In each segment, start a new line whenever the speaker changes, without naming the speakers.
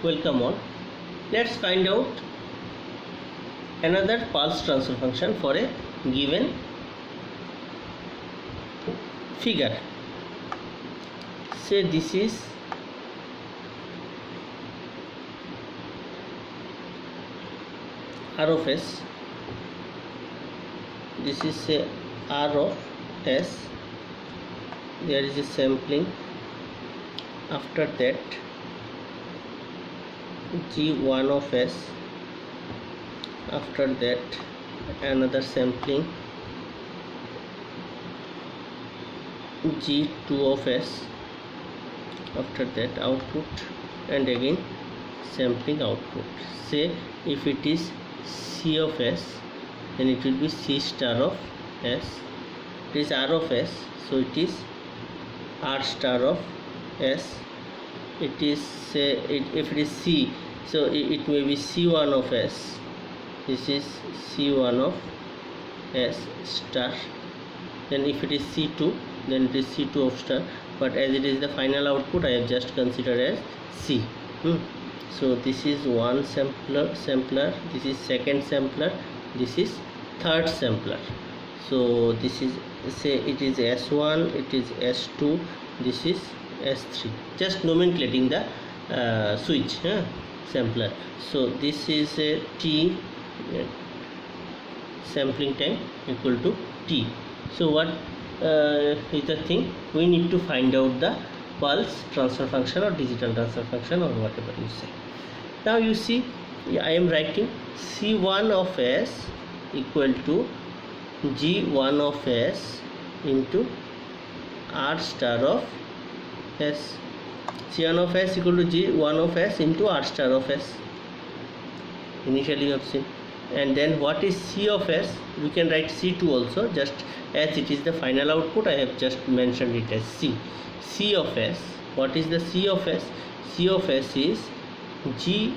welcome all. Let's find out another pulse transfer function for a given figure. Say this is R of S, this is say R of S, there is a sampling, after that G1 of S, after that another sampling G2 of S, after that output, and again sampling output. Say if it is C of S, then it will be C star of S. It is R of S, so it is R star of S. It is if it is C, so it may be C1 of S. This is C1 of S star. Then if it is C2, then it is C2 of star. But as it is the final output, I have just considered as C. So this is one sampler, this is second sampler, this is third sampler. So this is, say it is S1, it is S2, this is S3. Just nomenclating the switch sampler. So this is a T, sampling time equal to T. So what is the thing? We need to find out the pulse transfer function or digital transfer function or whatever you say. Now you see, I am writing C1 of S equal to G1 of S into R star of S. C1 of S equal to G1 of S into R star of S. Initially you have seen. And then what is C of S? We can write C2 also, just as it is the final output, I have just mentioned it as C. C of S. What is the C of S? C of S is G2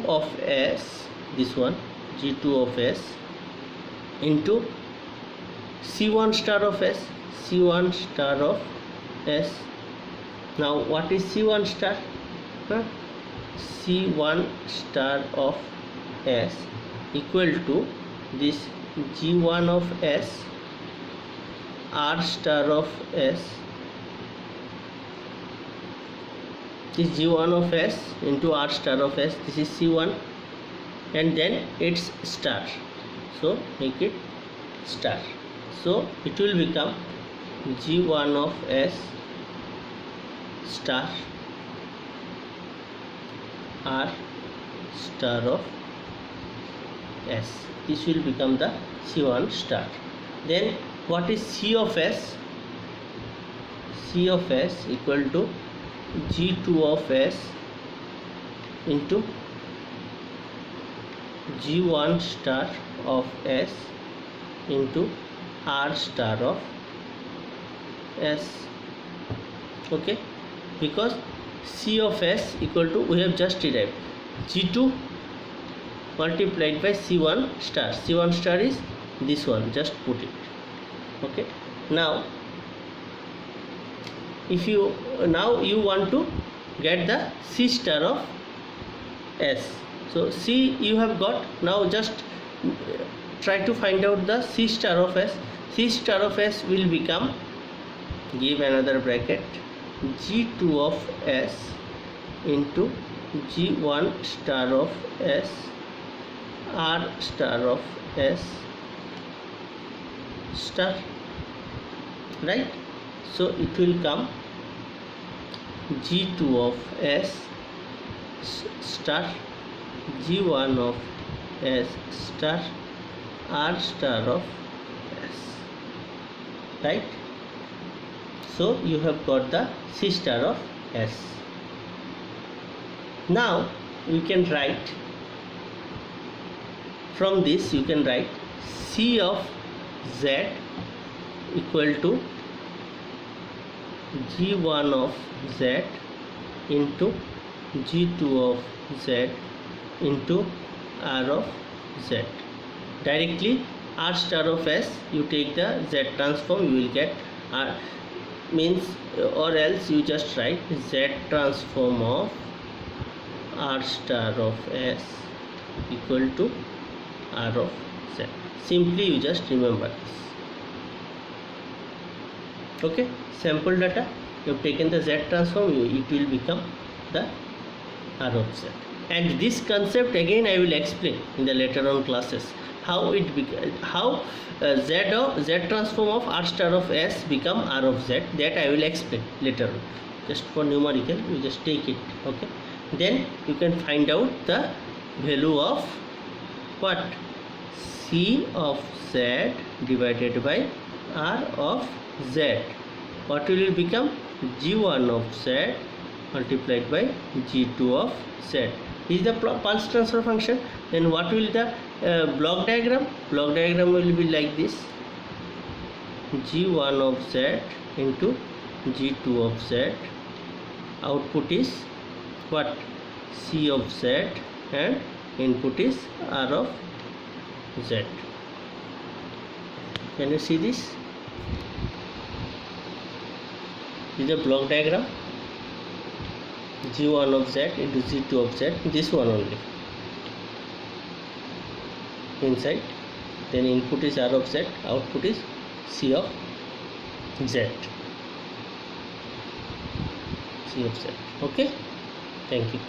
of S, this one, G2 of S into C1 star of S, C1 star of S. Now what is C1 star? C1 star of S equal to this G1 of S, R star of S, this G1 of S into R star of S, this is C1, and then its star, so make it star. So it will become G1 of S star R star of S. This will become the C1 star. Then what is C of S? C of S equal to G2 of S into G1 star of S into R star of S. Okay, because C of S equal to, we have just derived G2 multiplied by C1 star. C1 star is this one, just put it. Okay, now if you want to get the C star of S. So C you have got, now just try to find out the C star of S. C star of S will become, give another bracket, G2 of S into G1 star of S, R star of S star, right? So it will come G2 of S star, G1 of S star, R star of S, right? So you have got the C star of S. Now you can write, from this you can write C of Z equal to G1 of Z into G2 of Z into R of Z. Directly R star of S, you take the Z transform, you will get R, means, or else you just write Z transform of R star of S equal to R of Z. Simply you just remember this. Okay, sample data, you have taken the Z transform, it will become the R of Z. And this concept again I will explain in the later on classes, how it Z transform of R star of S become R of Z, that I will explain later on. Just for numerical you just take it. Okay, then you can find out the value of what? C of Z divided by R of Z. What will it become? G1 of Z multiplied by G2 of Z is the pulse transfer function. Then what will the block diagram? Block diagram will be like this: G1 of Z into G2 of Z. Output is what? C of Z, and input is R of Z. Can you see this? This is the block diagram. G1 of Z into G2 of Z, this one only inside. Then input is R of Z, output is C of Z. C of Z. Okay, thank you.